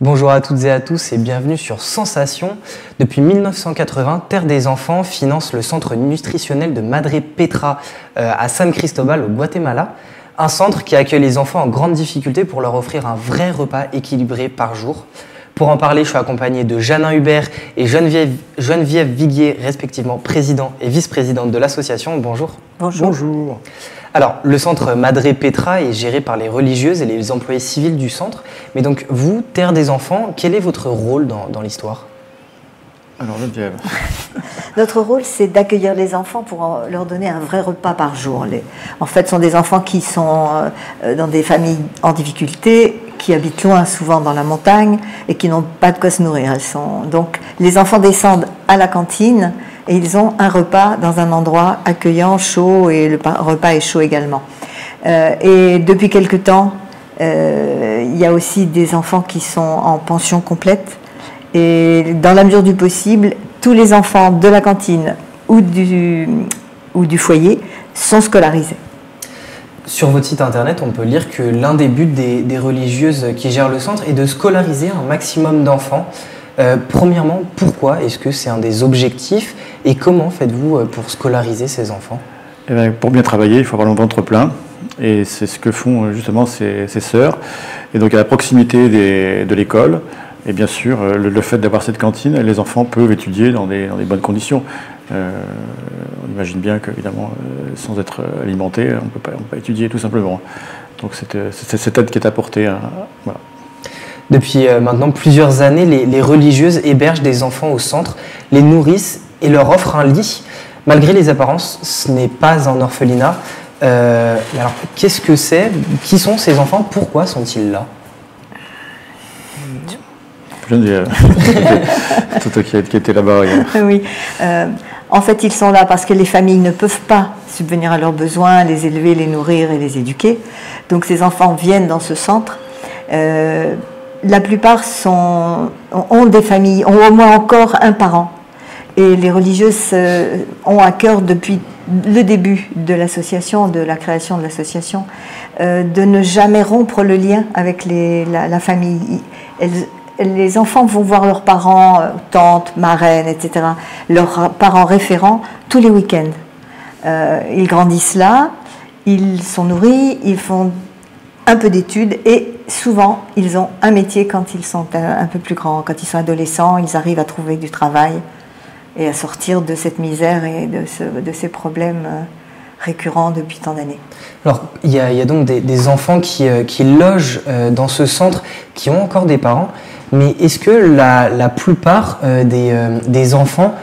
Bonjour à toutes et à tous et bienvenue sur Sensation. Depuis 1980, Terre des Enfants finance le centre nutritionnel de Madre Petra à San Cristobal au Guatemala. Un centre qui accueille les enfants en grande difficulté pour leur offrir un vrai repas équilibré par jour. Pour en parler, je suis accompagné de Jeannin Hubert et Geneviève Viguier, respectivement président et vice-présidente de l'association. Bonjour. Bonjour. Bonjour. Alors, le centre Madre Petra est géré par les religieuses et les employés civils du centre. Mais donc, vous, Terre des Enfants, quel est votre rôle dans l'histoire ? Alors, Geneviève. Notre rôle, c'est d'accueillir les enfants pour leur donner un vrai repas par jour. En fait, ce sont des enfants qui sont dans des familles en difficulté, qui habitent loin, souvent dans la montagne, et qui n'ont pas de quoi se nourrir. Donc, les enfants descendent à la cantine et ils ont un repas dans un endroit accueillant, chaud, et le repas est chaud également. Et depuis quelque temps, il y a aussi des enfants qui sont en pension complète. Et dans la mesure du possible, tous les enfants de la cantine ou du foyer sont scolarisés. Sur votre site internet, on peut lire que l'un des buts des religieuses qui gèrent le centre est de scolariser un maximum d'enfants. Premièrement, pourquoi est-ce que c'est un des objectifs et comment faites-vous pour scolariser ces enfants ? Eh bien, pour bien travailler, il faut avoir le ventre plein et c'est ce que font justement ces sœurs. Et donc à la proximité de l'école, et bien sûr, le fait d'avoir cette cantine, les enfants peuvent étudier dans des bonnes conditions. On imagine bien qu'évidemment, sans être alimenté, on ne peut pas étudier tout simplement. Donc c'est cette aide qui est apportée. Voilà. Depuis maintenant plusieurs années, les religieuses hébergent des enfants au centre, les nourrissent et leur offrent un lit. Malgré les apparences, ce n'est pas un orphelinat. Alors, qu'est-ce que c'est ? Qui sont ces enfants ? Pourquoi sont-ils là ? Geneviève, c'est toi qui étais là-bas. Oui, en fait, ils sont là parce que les familles ne peuvent pas subvenir à leurs besoins, les élever, les nourrir et les éduquer. Donc, ces enfants viennent dans ce centre. La plupart ont des familles, ont au moins encore un parent. Et les religieuses ont à cœur depuis le début de l'association, de la création de l'association, de ne jamais rompre le lien avec la famille. Les enfants vont voir leurs parents, tantes, marraines, etc., leurs parents référents, tous les week-ends. Ils grandissent là, ils sont nourris, ils font un peu d'études et souvent, ils ont un métier quand ils sont un peu plus grands. Quand ils sont adolescents, ils arrivent à trouver du travail et à sortir de cette misère et de ces problèmes récurrents depuis tant d'années. Alors, il y a donc des enfants qui logent dans ce centre, qui ont encore des parents, mais est-ce que la plupart des enfants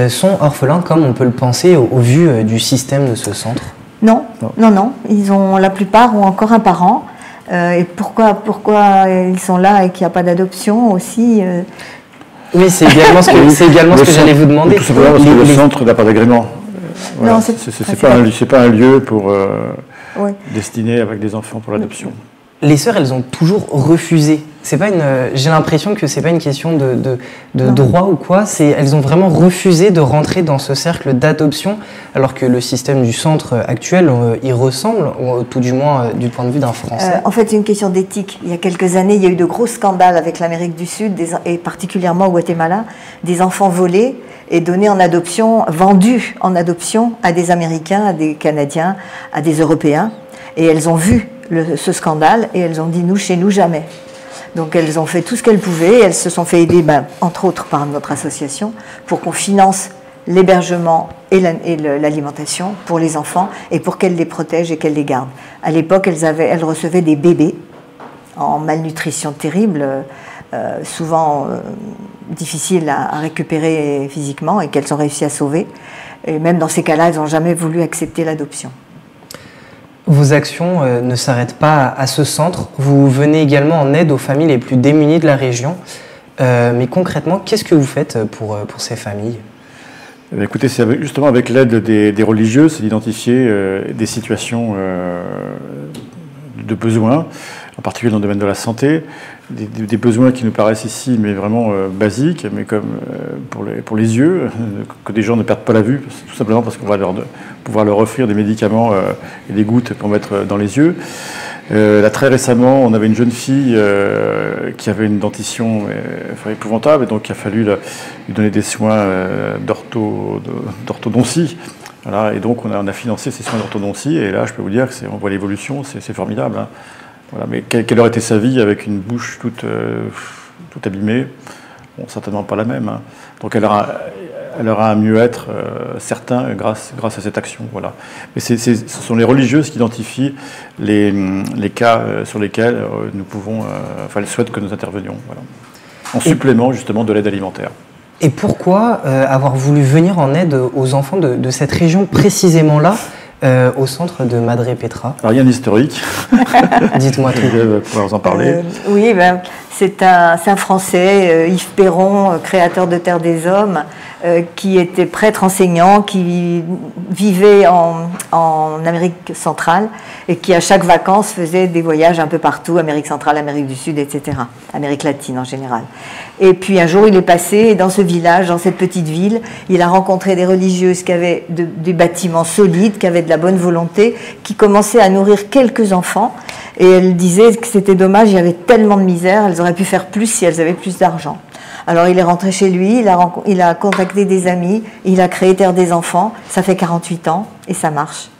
sont orphelins, comme on peut le penser au vu du système de ce centre ? Non. La plupart ont encore un parent. Et pourquoi ils sont là et qu'il n'y a pas d'adoption aussi Oui, c'est également ce que j'allais vous demander. Tout simplement parce que le centre n'a pas d'agrément. Voilà. C'est pas un lieu pour destiné avec des enfants pour l'adoption. Les sœurs, elles ont toujours refusé. J'ai l'impression que c'est pas une question de droit ou quoi. Elles ont vraiment refusé de rentrer dans ce cercle d'adoption, alors que le système du centre actuel y ressemble, tout du moins du point de vue d'un Français. En fait, c'est une question d'éthique. Il y a quelques années, il y a eu de gros scandales avec l'Amérique du Sud, et particulièrement au Guatemala, des enfants volés et donnés en adoption, vendus en adoption à des Américains, à des Canadiens, à des Européens. Et elles ont vu ce scandale et elles ont dit « chez nous, jamais ». Donc elles ont fait tout ce qu'elles pouvaient, elles se sont fait aider, entre autres par notre association, pour qu'on finance l'hébergement et l'alimentation pour les enfants et pour qu'elles les protègent et qu'elles les gardent. À l'époque, elles recevaient des bébés en malnutrition terrible, souvent difficiles à récupérer physiquement et qu'elles ont réussi à sauver. Et même dans ces cas-là, elles n'ont jamais voulu accepter l'adoption. Vos actions ne s'arrêtent pas à ce centre. Vous venez également en aide aux familles les plus démunies de la région. Mais concrètement, qu'est-ce que vous faites pour ces familles ? Écoutez, c'est justement avec l'aide des religieuses, c'est d'identifier des situations de besoins, en particulier dans le domaine de la santé, des besoins qui nous paraissent ici, mais vraiment basiques, mais comme pour les yeux, que des gens ne perdent pas la vue, tout simplement parce qu'on va pouvoir leur offrir des médicaments et des gouttes pour mettre dans les yeux. Là, très récemment, on avait une jeune fille qui avait une dentition épouvantable, et donc il a fallu lui donner des soins d'orthodontie. Voilà, et donc on a financé ces soins d'orthodontie, et là je peux vous dire qu'on voit l'évolution, c'est formidable. Hein. Voilà, mais quelle aurait été sa vie avec une bouche toute abîmée? Bon, certainement pas la même. Hein. Donc elle aura un mieux-être certain grâce à cette action. Voilà. Mais ce sont les religieuses qui identifient les cas sur lesquels nous pouvons, elles souhaitent que nous intervenions. Voilà. En supplément justement de l'aide alimentaire. Et pourquoi avoir voulu venir en aide aux enfants de cette région précisément-là, au centre de Madre Petra? Alors, rien d'historique. Dites-moi tout. Vous allez pouvoir vous en parler. Oui, c'est un Français, Yves Perron, créateur de Terre des Hommes, qui était prêtre enseignant, qui vivait en Amérique centrale et qui à chaque vacances faisait des voyages un peu partout, Amérique centrale, Amérique du Sud, etc. Amérique latine en général. Et puis un jour il est passé dans ce village, dans cette petite ville, il a rencontré des religieuses qui avaient des bâtiments solides, qui avaient de la bonne volonté, qui commençaient à nourrir quelques enfants. Et elles disaient que c'était dommage, il y avait tellement de misère, elles auraient pu faire plus si elles avaient plus d'argent. Alors il est rentré chez lui, il a contacté des amis, il a créé Terre des Enfants, ça fait 48 ans et ça marche.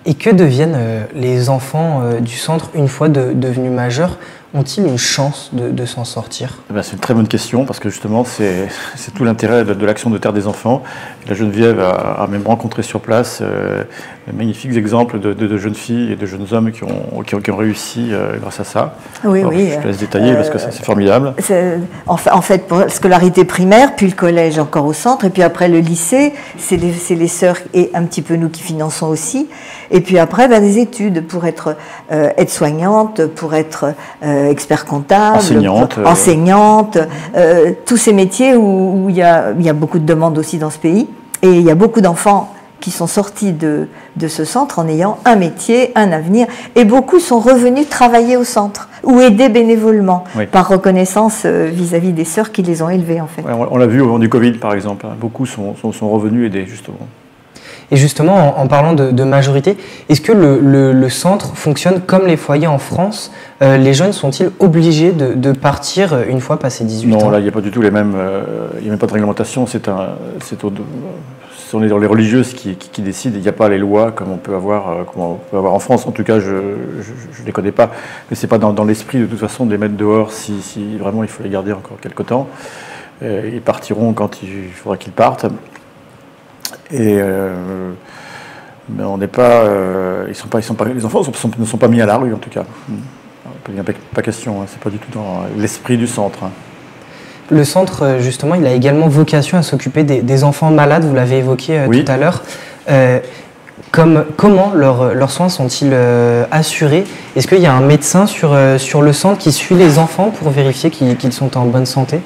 Et que deviennent les enfants du centre une fois devenus majeurs? Ont-ils une chance de s'en sortir? C'est une très bonne question, parce que justement c'est tout l'intérêt de l'action de Terre des Enfants. La Geneviève a même rencontré sur place de magnifiques exemples de jeunes filles et de jeunes hommes qui ont réussi grâce à ça. Oui, alors, oui. Je te laisse détailler parce que c'est formidable. En fait, pour la scolarité primaire, puis le collège encore au centre, et puis après le lycée, c'est les sœurs et un petit peu nous qui finançons aussi. Et puis après, des études pour être aide-soignante, pour être expert comptable, enseignante, tous ces métiers où il y a beaucoup de demandes aussi dans ce pays. Et il y a beaucoup d'enfants qui sont sortis de ce centre en ayant un métier, un avenir. Et beaucoup sont revenus travailler au centre ou aider bénévolement, oui, par reconnaissance vis-à-vis des sœurs qui les ont élevés en fait. Ouais, on l'a vu au moment du Covid par exemple. Beaucoup sont revenus aider justement. Et justement, en parlant de majorité, est-ce que le centre fonctionne comme les foyers en France? Les jeunes sont-ils obligés de partir une fois passé 18 ans? Non, là, il n'y a pas du tout les mêmes... il n'y a même pas de réglementation. Ce sont les religieuses qui décident. Il n'y a pas les lois comme on peut avoir en France. En tout cas, je ne les connais pas. Mais ce n'est pas dans l'esprit, de toute façon, de les mettre dehors si vraiment il faut les garder encore quelque temps. Ils partiront quand il faudra qu'ils partent. Et mais on n'est pas, les enfants ne sont pas mis à la rue en tout cas. Il n'y a pas question, hein, c'est pas du tout dans l'esprit du centre. Hein. Le centre, justement, il a également vocation à s'occuper des enfants malades, vous l'avez évoqué oui, tout à l'heure. Comment leurs soins sont-ils assurés? Est-ce qu'il y a un médecin sur le centre qui suit les enfants pour vérifier qu'ils sont en bonne santé?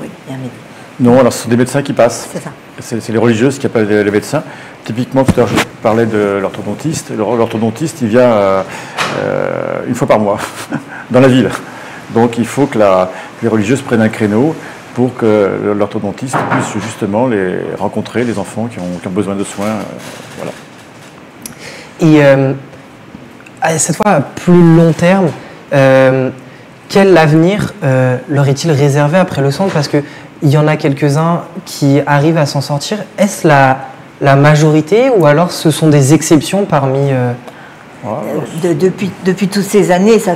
Oui, il y a un médecin. Non, alors ce sont des médecins qui passent. C'est ça. C'est les religieuses qui appellent les médecins. Typiquement, tout à l'heure, je parlais de l'orthodontiste. L'orthodontiste, il vient une fois par mois dans la ville. Donc, il faut que les religieuses prennent un créneau pour que l'orthodontiste puisse justement rencontrer les enfants qui ont besoin de soins. Voilà. Et cette fois, à plus long terme, quel avenir leur est-il réservé après le centre? Parce qu'il y en a quelques-uns qui arrivent à s'en sortir. Est-ce la majorité ou alors ce sont des exceptions parmi... Depuis toutes ces années, ça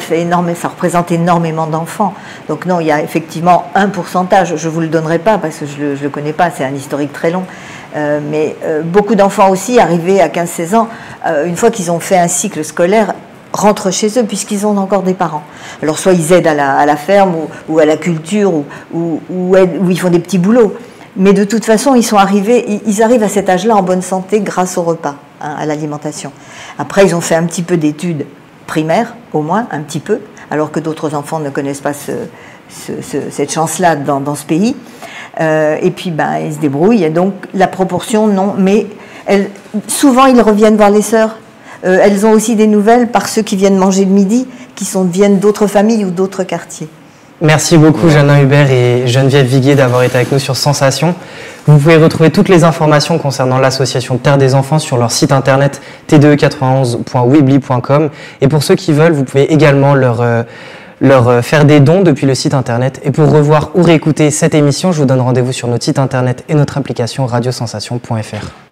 représente énormément d'enfants. Donc non, il y a effectivement un pourcentage, je ne vous le donnerai pas parce que je ne le connais pas, c'est un historique très long. Mais beaucoup d'enfants aussi, arrivés à 15-16 ans, une fois qu'ils ont fait un cycle scolaire, rentrent chez eux puisqu'ils ont encore des parents. Alors soit ils aident à la ferme ou à la culture ou ils font des petits boulots. Mais de toute façon, ils arrivent à cet âge-là en bonne santé grâce au repas, hein, à l'alimentation. Après, ils ont fait un petit peu d'études primaires, au moins, un petit peu, alors que d'autres enfants ne connaissent pas cette chance-là dans ce pays. Et puis, ils se débrouillent. Et donc, la proportion, non. Mais souvent, ils reviennent voir les sœurs. Elles ont aussi des nouvelles par ceux qui viennent manger le midi, qui viennent d'autres familles ou d'autres quartiers. Merci beaucoup Jeannin Hubert et Geneviève Viguier d'avoir été avec nous sur Sensation. Vous pouvez retrouver toutes les informations concernant l'association Terre des Enfants sur leur site internet tde91.weebly.com et pour ceux qui veulent, vous pouvez également leur leur faire des dons depuis le site internet. Et pour revoir ou réécouter cette émission, je vous donne rendez-vous sur notre site internet et notre application radiosensation.fr.